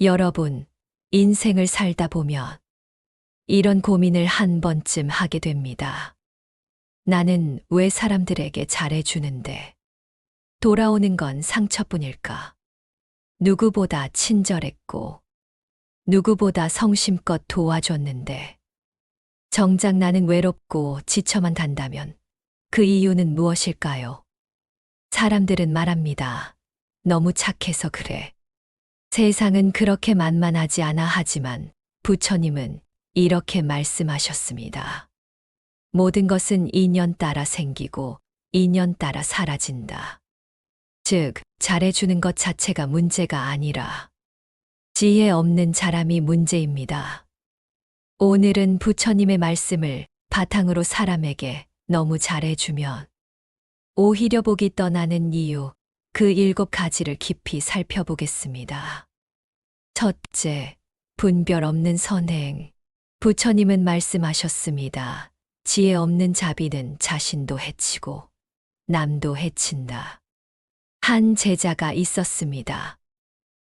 여러분, 인생을 살다 보면 이런 고민을 한 번쯤 하게 됩니다. 나는 왜 사람들에게 잘해주는데 돌아오는 건 상처뿐일까? 누구보다 친절했고, 누구보다 성심껏 도와줬는데, 정작 나는 외롭고 지쳐만 간다면 그 이유는 무엇일까요? 사람들은 말합니다. 너무 착해서 그래. 세상은 그렇게 만만하지 않아 하지만 부처님은 이렇게 말씀하셨습니다. 모든 것은 인연 따라 생기고 인연 따라 사라진다. 즉, 잘해주는 것 자체가 문제가 아니라 지혜 없는 사람이 문제입니다. 오늘은 부처님의 말씀을 바탕으로 사람에게 너무 잘해주면 오히려 복이 떠나는 이유, 그 7가지를 깊이 살펴보겠습니다. 첫째, 분별 없는 선행. 부처님은 말씀하셨습니다. 지혜 없는 자비는 자신도 해치고 남도 해친다. 한 제자가 있었습니다.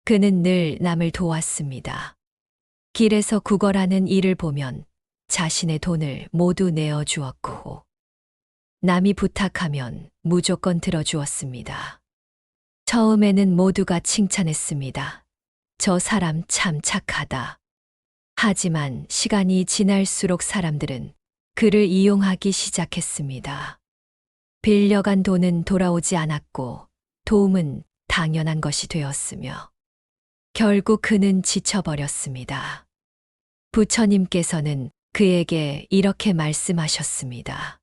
그는 늘 남을 도왔습니다. 길에서 구걸하는 이를 보면 자신의 돈을 모두 내어 주었고, 남이 부탁하면 무조건 들어주었습니다. 처음에는 모두가 칭찬했습니다. 저 사람 참 착하다. 하지만 시간이 지날수록 사람들은 그를 이용하기 시작했습니다. 빌려간 돈은 돌아오지 않았고 도움은 당연한 것이 되었으며 결국 그는 지쳐버렸습니다. 부처님께서는 그에게 이렇게 말씀하셨습니다.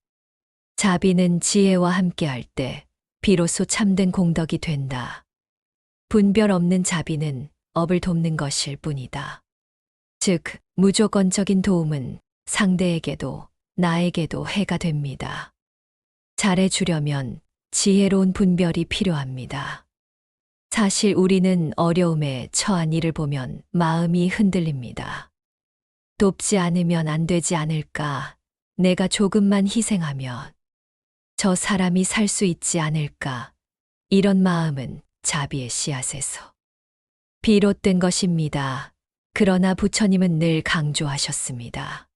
자비는 지혜와 함께할 때 비로소 참된 공덕이 된다. 분별 없는 자비는 업을 돕는 것일 뿐이다. 즉, 무조건적인 도움은 상대에게도 나에게도 해가 됩니다. 잘해주려면 지혜로운 분별이 필요합니다. 사실 우리는 어려움에 처한 이를 보면 마음이 흔들립니다. 돕지 않으면 안 되지 않을까? 내가 조금만 희생하면 저 사람이 살 수 있지 않을까? 이런 마음은 자비의 씨앗에서 비롯된 것입니다. 그러나 부처님은 늘 강조하셨습니다.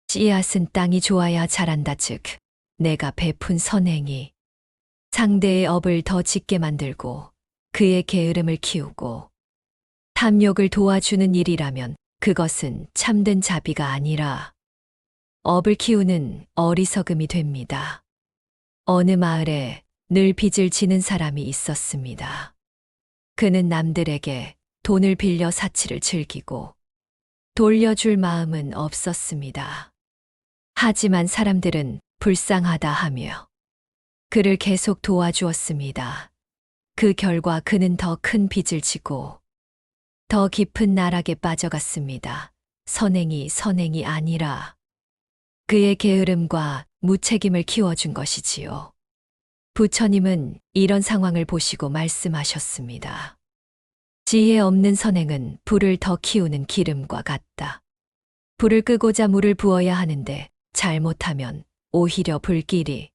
씨앗은 땅이 좋아야 자란다. 즉, 내가 베푼 선행이 상대의 업을 더 짙게 만들고 그의 게으름을 키우고 탐욕을 도와주는 일이라면 그것은 참된 자비가 아니라 업을 키우는 어리석음이 됩니다. 어느 마을에 늘 빚을 지는 사람이 있었습니다. 그는 남들에게 돈을 빌려 사치를 즐기고 돌려줄 마음은 없었습니다. 하지만 사람들은 불쌍하다 하며 그를 계속 도와주었습니다. 그 결과 그는 더 큰 빚을 지고 더 깊은 나락에 빠져갔습니다. 선행이 아니라 그의 게으름과 무책임을 키워준 것이지요. 부처님은 이런 상황을 보시고 말씀하셨습니다. 지혜 없는 선행은 불을 더 키우는 기름과 같다. 불을 끄고자 물을 부어야 하는데 잘못하면 오히려 불길이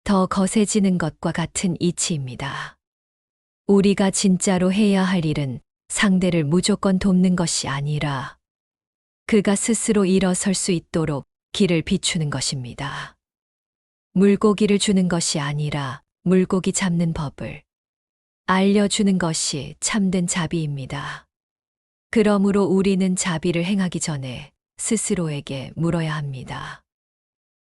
더 거세지는 것과 같은 이치입니다. 우리가 진짜로 해야 할 일은 상대를 무조건 돕는 것이 아니라 그가 스스로 일어설 수 있도록 길을 비추는 것입니다. 물고기를 주는 것이 아니라 물고기 잡는 법을 알려주는 것이 참된 자비입니다. 그러므로 우리는 자비를 행하기 전에 스스로에게 물어야 합니다.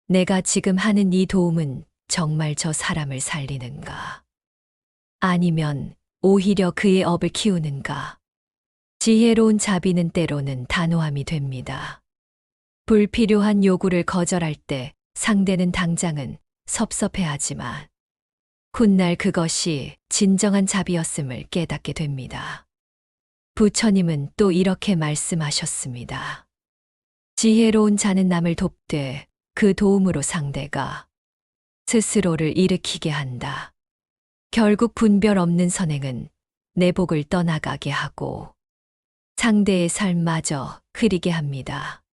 내가 지금 하는 이 도움은 정말 저 사람을 살리는가? 아니면 오히려 그의 업을 키우는가? 지혜로운 자비는 때로는 단호함이 됩니다. 불필요한 요구를 거절할 때 상대는 당장은 섭섭해하지만 훗날 그것이 진정한 자비였음을 깨닫게 됩니다. 부처님은 또 이렇게 말씀하셨습니다. 지혜로운 자는 남을 돕되 그 도움으로 상대가 스스로를 일으키게 한다. 결국 분별 없는 선행은 내 복을 떠나가게 하고 상대의 삶마저 흐리게 합니다.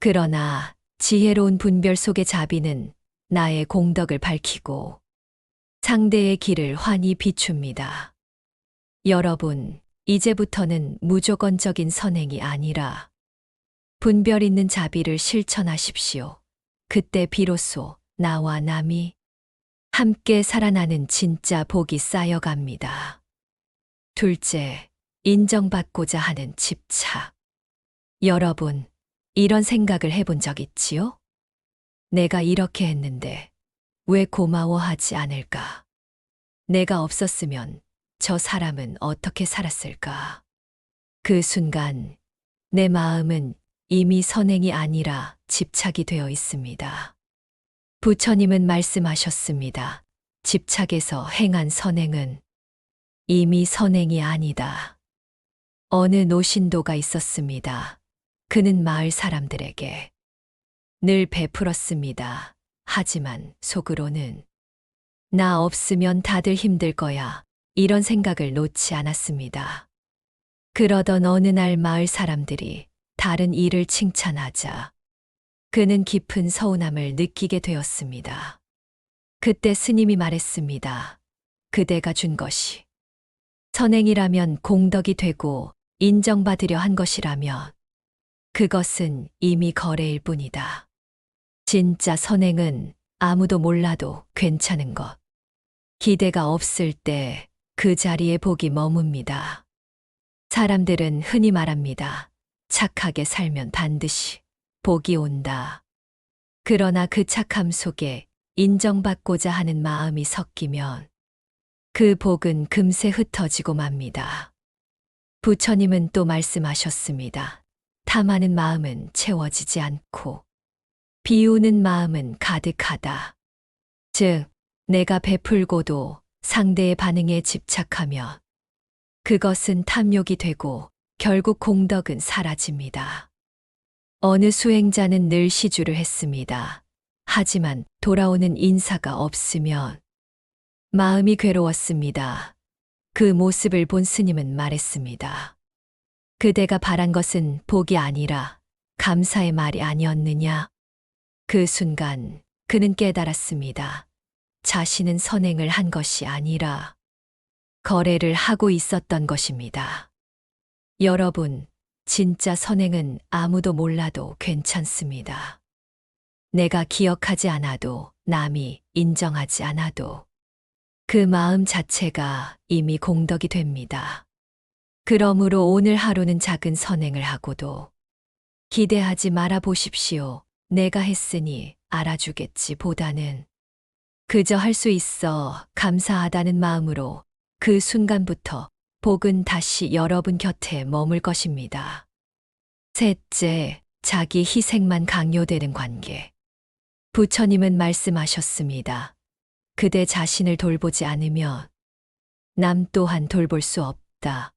그러나 지혜로운 분별 속의 자비는 나의 공덕을 밝히고 상대의 길을 환히 비춥니다. 여러분, 이제부터는 무조건적인 선행이 아니라 분별 있는 자비를 실천하십시오. 그때 비로소 나와 남이 함께 살아나는 진짜 복이 쌓여갑니다. 둘째, 인정받고자 하는 집착. 여러분, 이런 생각을 해본 적 있지요? 내가 이렇게 했는데 왜 고마워하지 않을까? 내가 없었으면 저 사람은 어떻게 살았을까? 그 순간 내 마음은 이미 선행이 아니라 집착이 되어 있습니다. 부처님은 말씀하셨습니다. 집착에서 행한 선행은 이미 선행이 아니다. 어느 노신도가 있었습니다. 그는 마을 사람들에게 늘 베풀었습니다. 하지만 속으로는 나 없으면 다들 힘들 거야. 이런 생각을 놓지 않았습니다. 그러던 어느 날 마을 사람들이 다른 일을 칭찬하자 그는 깊은 서운함을 느끼게 되었습니다. 그때 스님이 말했습니다. 그대가 준 것이 선행이라면 공덕이 되고 인정받으려 한 것이라면 그것은 이미 거래일 뿐이다. 진짜 선행은 아무도 몰라도 괜찮은 것. 기대가 없을 때 그 자리에 복이 머뭅니다. 사람들은 흔히 말합니다. 착하게 살면 반드시 복이 온다. 그러나 그 착함 속에 인정받고자 하는 마음이 섞이면 그 복은 금세 흩어지고 맙니다. 부처님은 또 말씀하셨습니다. 탐하는 마음은 채워지지 않고 비우는 마음은 가득하다. 즉, 내가 베풀고도 상대의 반응에 집착하면 그것은 탐욕이 되고 결국 공덕은 사라집니다. 어느 수행자는 늘 시주를 했습니다. 하지만 돌아오는 인사가 없으면 마음이 괴로웠습니다. 그 모습을 본 스님은 말했습니다. 그대가 바란 것은 복이 아니라 감사의 말이 아니었느냐? 그 순간 그는 깨달았습니다. 자신은 선행을 한 것이 아니라 거래를 하고 있었던 것입니다. 여러분, 진짜 선행은 아무도 몰라도 괜찮습니다. 내가 기억하지 않아도, 남이 인정하지 않아도 그 마음 자체가 이미 공덕이 됩니다. 그러므로 오늘 하루는 작은 선행을 하고도 기대하지 말아 보십시오. 내가 했으니 알아주겠지 보다는 그저 할 수 있어 감사하다는 마음으로 그 순간부터 복은 다시 여러분 곁에 머물 것입니다. 셋째, 자기 희생만 강요되는 관계. 부처님은 말씀하셨습니다. 그대 자신을 돌보지 않으면 남 또한 돌볼 수 없다.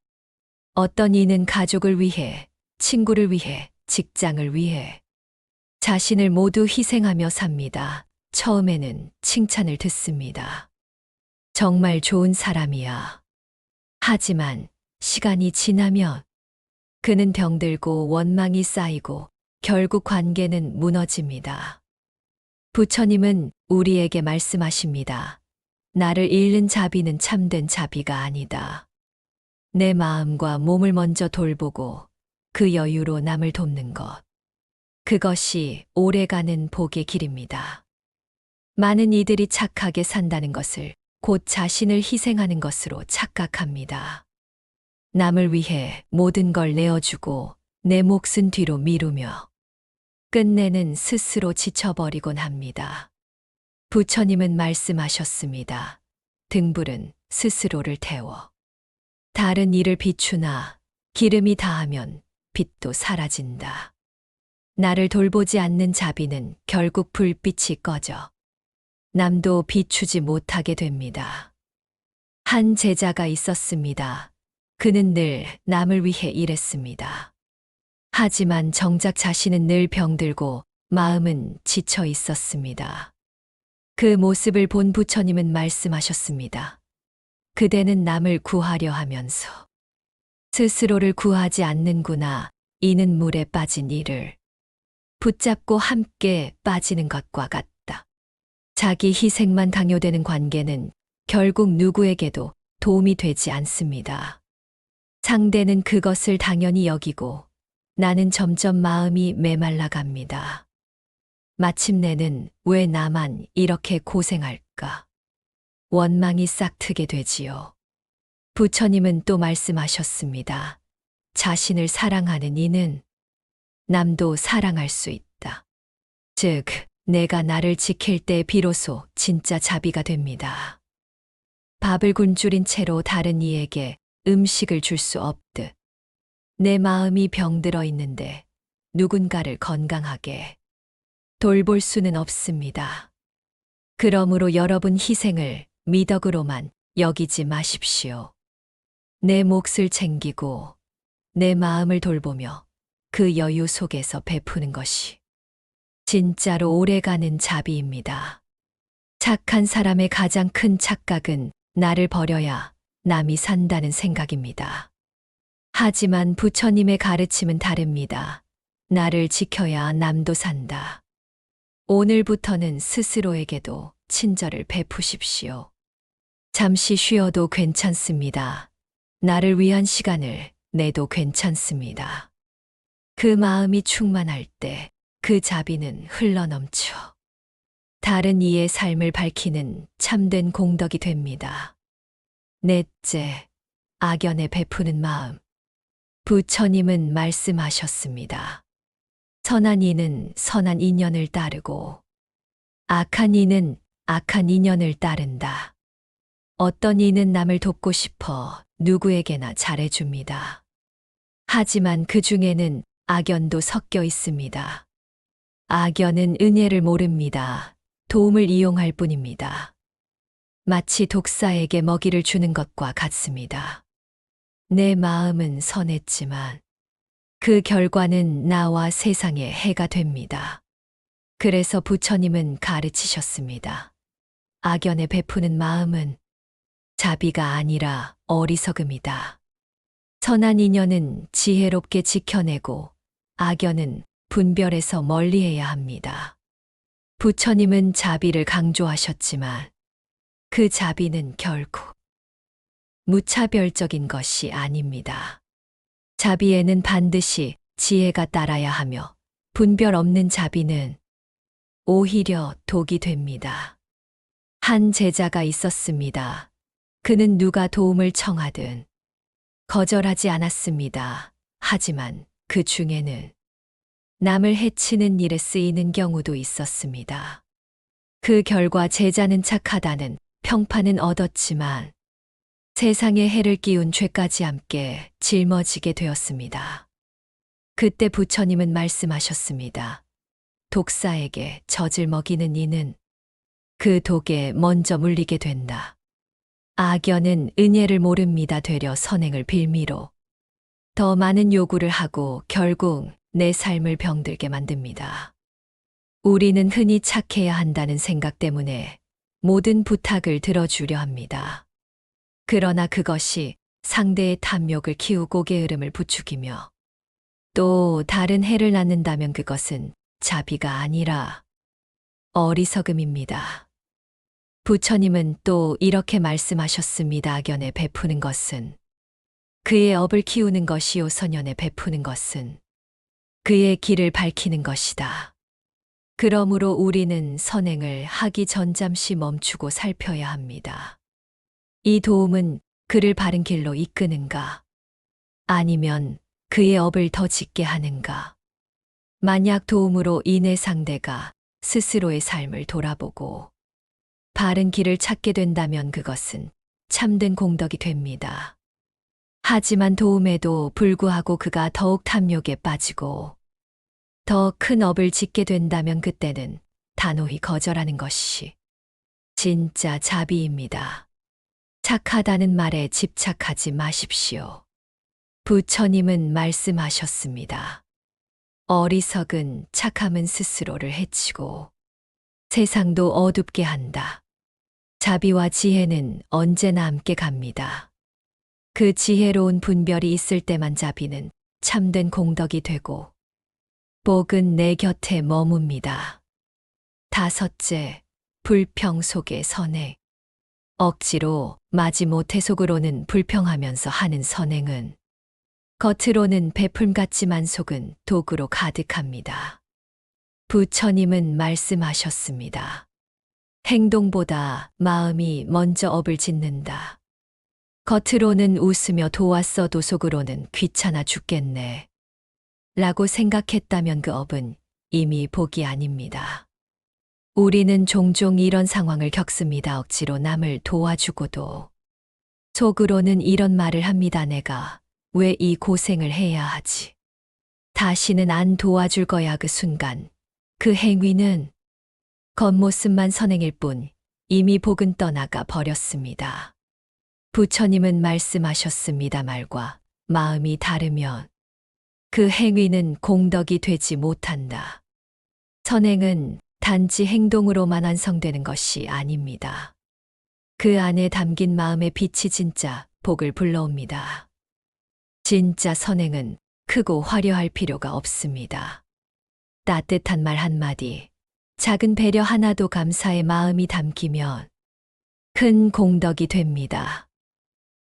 어떤 이는 가족을 위해, 친구를 위해, 직장을 위해 자신을 모두 희생하며 삽니다. 처음에는 칭찬을 듣습니다. 정말 좋은 사람이야. 하지만 시간이 지나면 그는 병들고 원망이 쌓이고 결국 관계는 무너집니다. 부처님은 우리에게 말씀하십니다. 나를 잃는 자비는 참된 자비가 아니다. 내 마음과 몸을 먼저 돌보고 그 여유로 남을 돕는 것. 그것이 오래가는 복의 길입니다. 많은 이들이 착하게 산다는 것을 곧 자신을 희생하는 것으로 착각합니다. 남을 위해 모든 걸 내어주고 내 몫은 뒤로 미루며 끝내는 스스로 지쳐버리곤 합니다. 부처님은 말씀하셨습니다. 등불은 스스로를 태워 다른 일을 비추나 기름이 닿으면 빛도 사라진다. 나를 돌보지 않는 자비는 결국 불빛이 꺼져 남도 비추지 못하게 됩니다. 한 제자가 있었습니다. 그는 늘 남을 위해 일했습니다. 하지만 정작 자신은 늘 병들고 마음은 지쳐 있었습니다. 그 모습을 본 부처님은 말씀하셨습니다. 그대는 남을 구하려 하면서 스스로를 구하지 않는구나. 이는 물에 빠진 이를 붙잡고 함께 빠지는 것과 같다. 자기 희생만 강요되는 관계는 결국 누구에게도 도움이 되지 않습니다. 상대는 그것을 당연히 여기고 나는 점점 마음이 메말라 갑니다. 마침내는 왜 나만 이렇게 고생할까? 원망이 싹트게 되지요. 부처님은 또 말씀하셨습니다. 자신을 사랑하는 이는 남도 사랑할 수 있다. 즉, 내가 나를 지킬 때 비로소 진짜 자비가 됩니다. 밥을 굶주린 채로 다른 이에게 음식을 줄 수 없듯 내 마음이 병들어 있는데 누군가를 건강하게 돌볼 수는 없습니다. 그러므로 여러분 희생을 미덕으로만 여기지 마십시오. 내 몫을 챙기고 내 마음을 돌보며 그 여유 속에서 베푸는 것이 진짜로 오래가는 자비입니다. 착한 사람의 가장 큰 착각은 나를 버려야 남이 산다는 생각입니다. 하지만 부처님의 가르침은 다릅니다. 나를 지켜야 남도 산다. 오늘부터는 스스로에게도 친절을 베푸십시오. 잠시 쉬어도 괜찮습니다. 나를 위한 시간을 내도 괜찮습니다. 그 마음이 충만할 때 그 자비는 흘러넘쳐 다른 이의 삶을 밝히는 참된 공덕이 됩니다. 넷째, 악연에 베푸는 마음. 부처님은 말씀하셨습니다. 선한 이는 선한 인연을 따르고 악한 이는 악한 인연을 따른다. 어떤 이는 남을 돕고 싶어 누구에게나 잘해줍니다. 하지만 그 중에는 악연도 섞여 있습니다. 악연은 은혜를 모릅니다. 도움을 이용할 뿐입니다. 마치 독사에게 먹이를 주는 것과 같습니다. 내 마음은 선했지만 그 결과는 나와 세상에 해가 됩니다. 그래서 부처님은 가르치셨습니다. 악연에 베푸는 마음은 자비가 아니라 어리석음이다. 선한 인연은 지혜롭게 지켜내고 악연은 분별해서 멀리해야 합니다. 부처님은 자비를 강조하셨지만 그 자비는 결국 무차별적인 것이 아닙니다. 자비에는 반드시 지혜가 따라야 하며 분별 없는 자비는 오히려 독이 됩니다. 한 제자가 있었습니다. 그는 누가 도움을 청하든 거절하지 않았습니다. 하지만 그 중에는 남을 해치는 일에 쓰이는 경우도 있었습니다. 그 결과 제자는 착하다는 평판은 얻었지만 세상에 해를 끼운 죄까지 함께 짊어지게 되었습니다. 그때 부처님은 말씀하셨습니다. 독사에게 젖을 먹이는 이는 그 독에 먼저 물리게 된다. 악연은 은혜를 모릅니다. 되려 선행을 빌미로 더 많은 요구를 하고 결국 내 삶을 병들게 만듭니다. 우리는 흔히 착해야 한다는 생각 때문에 모든 부탁을 들어주려 합니다. 그러나 그것이 상대의 탐욕을 키우고 게으름을 부추기며 또 다른 해를 낳는다면 그것은 자비가 아니라 어리석음입니다. 부처님은 또 이렇게 말씀하셨습니다. 악연에 베푸는 것은 그의 업을 키우는 것이요 선연에 베푸는 것은 그의 길을 밝히는 것이다. 그러므로 우리는 선행을 하기 전 잠시 멈추고 살펴야 합니다. 이 도움은 그를 바른 길로 이끄는가? 아니면 그의 업을 더 짙게 하는가? 만약 도움으로 인해 상대가 스스로의 삶을 돌아보고 바른 길을 찾게 된다면 그것은 참된 공덕이 됩니다. 하지만 도움에도 불구하고 그가 더욱 탐욕에 빠지고 더 큰 업을 짓게 된다면 그때는 단호히 거절하는 것이 진짜 자비입니다. 착하다는 말에 집착하지 마십시오. 부처님은 말씀하셨습니다. 어리석은 착함은 스스로를 해치고 세상도 어둡게 한다. 자비와 지혜는 언제나 함께 갑니다. 그 지혜로운 분별이 있을 때만 자비는 참된 공덕이 되고 복은 내 곁에 머뭅니다. 다섯째, 불평 속의 선행. 억지로 마지못해 속으로는 불평하면서 하는 선행은 겉으로는 베풀 같지만 속은 독으로 가득합니다. 부처님은 말씀하셨습니다. 행동보다 마음이 먼저 업을 짓는다. 겉으로는 웃으며 도왔어도 속으로는 귀찮아 죽겠네. 라고 생각했다면 그 업은 이미 복이 아닙니다. 우리는 종종 이런 상황을 겪습니다. 억지로 남을 도와주고도 속으로는 이런 말을 합니다. 내가 왜 이 고생을 해야 하지? 다시는 안 도와줄 거야. 그 순간 그 행위는 겉모습만 선행일 뿐 이미 복은 떠나가 버렸습니다. 부처님은 말씀하셨습니다. 말과 마음이 다르면 그 행위는 공덕이 되지 못한다. 선행은 단지 행동으로만 완성되는 것이 아닙니다. 그 안에 담긴 마음의 빛이 진짜 복을 불러옵니다. 진짜 선행은 크고 화려할 필요가 없습니다. 따뜻한 말 한마디, 작은 배려 하나도 감사의 마음이 담기면 큰 공덕이 됩니다.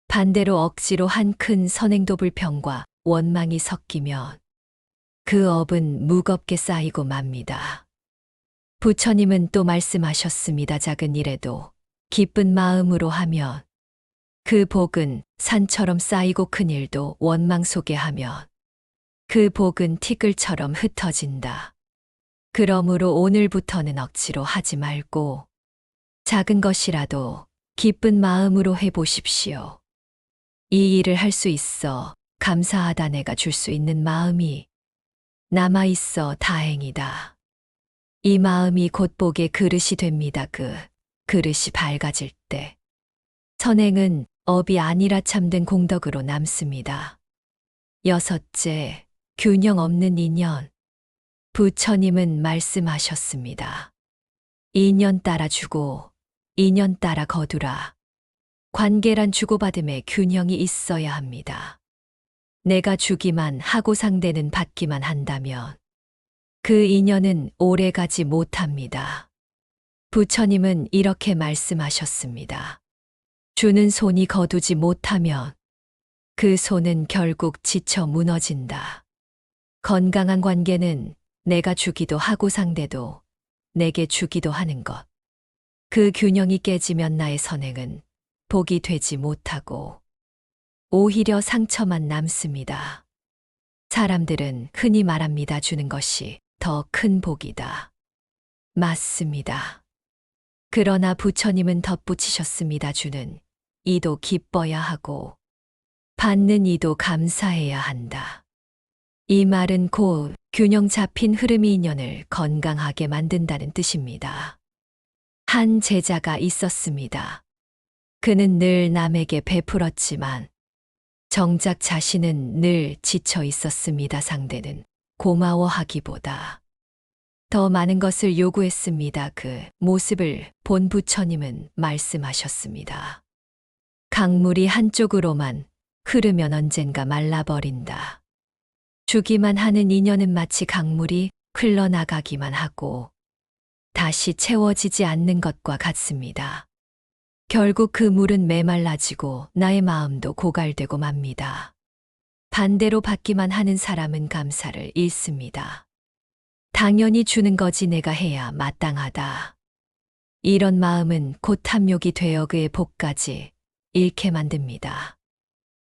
반대로 억지로 한 큰 선행도 불평과 원망이 섞이면 그 업은 무겁게 쌓이고 맙니다. 부처님은 또 말씀하셨습니다. 작은 일에도 기쁜 마음으로 하면 그 복은 산처럼 쌓이고 큰 일도 원망 속에 하면 그 복은 티끌처럼 흩어진다. 그러므로 오늘부터는 억지로 하지 말고 작은 것이라도 기쁜 마음으로 해보십시오. 이 일을 할 수 있어 감사하다. 내가 줄 수 있는 마음이 남아있어 다행이다. 이 마음이 곧 복의 그릇이 됩니다. 그 그릇이 밝아질 때 선행은 업이 아니라 참된 공덕으로 남습니다. 여섯째, 균형 없는 인연. 부처님은 말씀하셨습니다. 인연 따라 주고 인연 따라 거두라. 관계란 주고받음에 균형이 있어야 합니다. 내가 주기만 하고 상대는 받기만 한다면 그 인연은 오래가지 못합니다. 부처님은 이렇게 말씀하셨습니다. 주는 손이 거두지 못하면 그 손은 결국 지쳐 무너진다. 건강한 관계는 내가 주기도 하고 상대도 내게 주기도 하는 것. 그 균형이 깨지면 나의 선행은 복이 되지 못하고 오히려 상처만 남습니다. 사람들은 흔히 말합니다. 주는 것이 더 큰 복이다. 맞습니다. 그러나 부처님은 덧붙이셨습니다. 주는 이도 기뻐야 하고 받는 이도 감사해야 한다. 이 말은 곧 균형 잡힌 흐름이 인연을 건강하게 만든다는 뜻입니다. 한 제자가 있었습니다. 그는 늘 남에게 베풀었지만 정작 자신은 늘 지쳐 있었습니다. 상대는 고마워하기보다 더 많은 것을 요구했습니다. 그 모습을 본 부처님은 말씀하셨습니다. 강물이 한쪽으로만 흐르면 언젠가 말라버린다. 주기만 하는 인연은 마치 강물이 흘러나가기만 하고 다시 채워지지 않는 것과 같습니다. 결국 그 물은 메말라지고 나의 마음도 고갈되고 맙니다. 반대로 받기만 하는 사람은 감사를 잃습니다. 당연히 주는 거지 내가 해야 마땅하다. 이런 마음은 곧 탐욕이 되어 그의 복까지 잃게 만듭니다.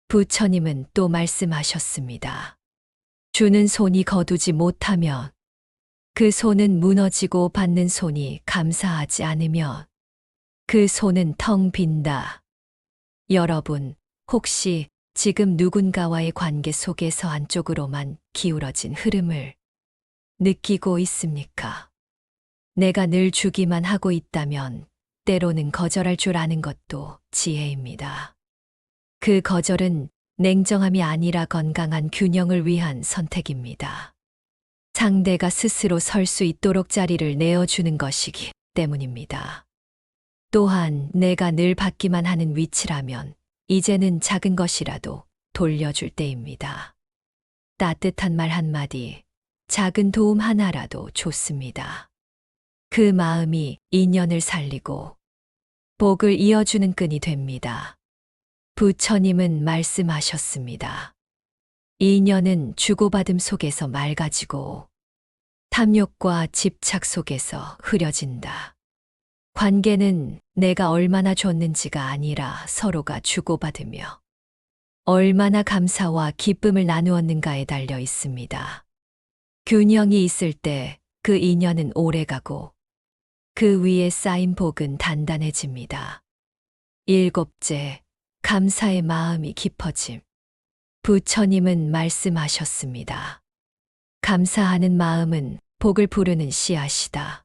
부처님은 또 말씀하셨습니다. 주는 손이 거두지 못하면 그 손은 무너지고 받는 손이 감사하지 않으면 그 손은 텅 빈다. 여러분, 혹시 지금 누군가와의 관계 속에서 안쪽으로만 기울어진 흐름을 느끼고 있습니까? 내가 늘 주기만 하고 있다면 때로는 거절할 줄 아는 것도 지혜입니다. 그 거절은 냉정함이 아니라 건강한 균형을 위한 선택입니다. 상대가 스스로 설 수 있도록 자리를 내어주는 것이기 때문입니다. 또한 내가 늘 받기만 하는 위치라면 이제는 작은 것이라도 돌려줄 때입니다. 따뜻한 말 한마디, 작은 도움 하나라도 좋습니다. 그 마음이 인연을 살리고 복을 이어주는 끈이 됩니다. 부처님은 말씀하셨습니다. 인연은 주고받음 속에서 맑아지고 탐욕과 집착 속에서 흐려진다. 관계는 내가 얼마나 줬는지가 아니라 서로가 주고받으며 얼마나 감사와 기쁨을 나누었는가에 달려 있습니다. 균형이 있을 때 그 인연은 오래가고 그 위에 쌓인 복은 단단해집니다. 일곱째, 감사의 마음이 깊어짐. 부처님은 말씀하셨습니다. 감사하는 마음은 복을 부르는 씨앗이다.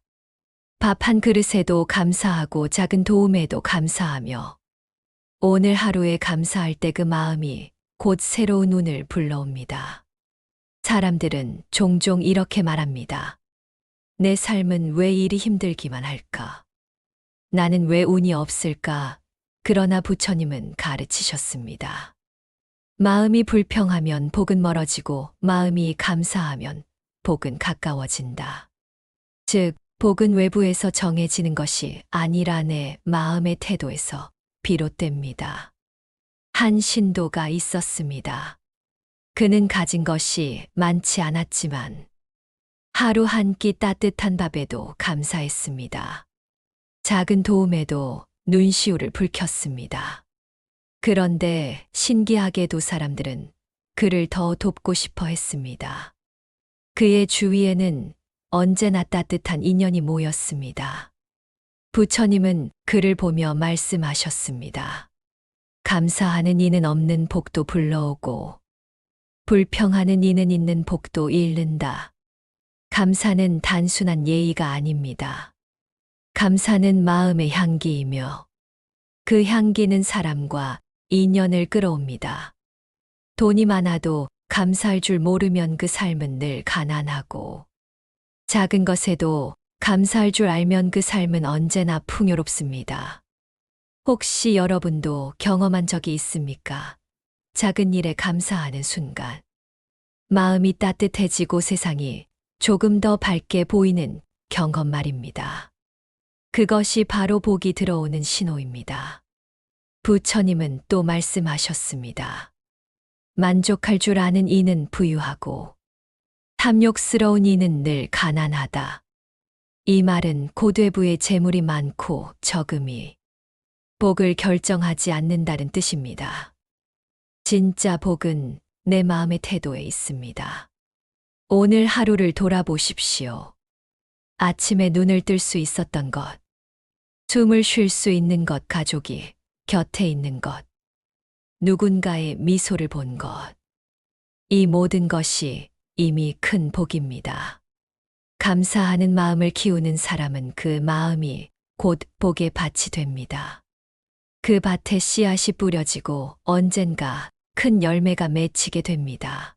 밥 한 그릇에도 감사하고 작은 도움에도 감사하며 오늘 하루에 감사할 때 그 마음이 곧 새로운 운을 불러옵니다. 사람들은 종종 이렇게 말합니다. 내 삶은 왜 이리 힘들기만 할까? 나는 왜 운이 없을까? 그러나 부처님은 가르치셨습니다. 마음이 불평하면 복은 멀어지고 마음이 감사하면 복은 가까워진다. 즉, 복은 외부에서 정해지는 것이 아니라 내 마음의 태도에서 비롯됩니다. 한 신도가 있었습니다. 그는 가진 것이 많지 않았지만 하루 한 끼 따뜻한 밥에도 감사했습니다. 작은 도움에도 눈시울을 붉혔습니다. 그런데 신기하게도 사람들은 그를 더 돕고 싶어 했습니다. 그의 주위에는 언제나 따뜻한 인연이 모였습니다. 부처님은 그를 보며 말씀하셨습니다. 감사하는 이는 없는 복도 불러오고 불평하는 이는 있는 복도 잃는다. 감사는 단순한 예의가 아닙니다. 감사는 마음의 향기이며 그 향기는 사람과 인연을 끌어옵니다. 돈이 많아도 감사할 줄 모르면 그 삶은 늘 가난하고 작은 것에도 감사할 줄 알면 그 삶은 언제나 풍요롭습니다. 혹시 여러분도 경험한 적이 있습니까? 작은 일에 감사하는 순간 마음이 따뜻해지고 세상이 조금 더 밝게 보이는 경험 말입니다. 그것이 바로 복이 들어오는 신호입니다. 부처님은 또 말씀하셨습니다. 만족할 줄 아는 이는 부유하고 탐욕스러운 이는 늘 가난하다. 이 말은 고대부의 재물이 많고 적음이 복을 결정하지 않는다는 뜻입니다. 진짜 복은 내 마음의 태도에 있습니다. 오늘 하루를 돌아보십시오. 아침에 눈을 뜰 수 있었던 것, 숨을 쉴 수 있는 것, 가족이 곁에 있는 것, 누군가의 미소를 본 것. 이 모든 것이 이미 큰 복입니다. 감사하는 마음을 키우는 사람은 그 마음이 곧 복의 밭이 됩니다. 그 밭에 씨앗이 뿌려지고 언젠가 큰 열매가 맺히게 됩니다.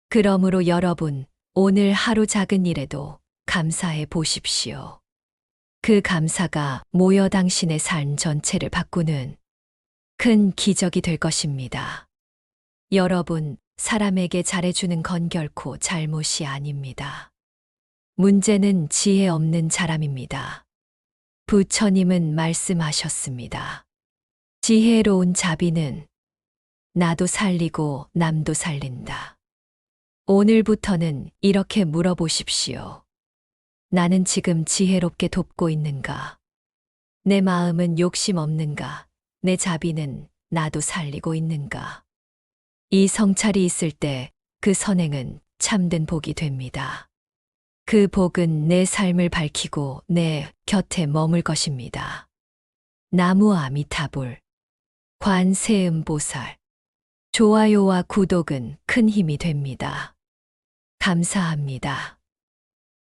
그러므로 여러분, 오늘 하루 작은 일에도 감사해 보십시오. 그 감사가 모여 당신의 삶 전체를 바꾸는 큰 기적이 될 것입니다. 여러분, 사람에게 잘해주는 건 결코 잘못이 아닙니다. 문제는 지혜 없는 사람입니다. 부처님은 말씀하셨습니다. 지혜로운 자비는 나도 살리고 남도 살린다. 오늘부터는 이렇게 물어보십시오. 나는 지금 지혜롭게 돕고 있는가? 내 마음은 욕심 없는가? 내 자비는 나도 살리고 있는가? 이 성찰이 있을 때 그 선행은 참된 복이 됩니다. 그 복은 내 삶을 밝히고 내 곁에 머물 것입니다. 나무 아미타불, 관세음보살. 좋아요와 구독은 큰 힘이 됩니다. 감사합니다.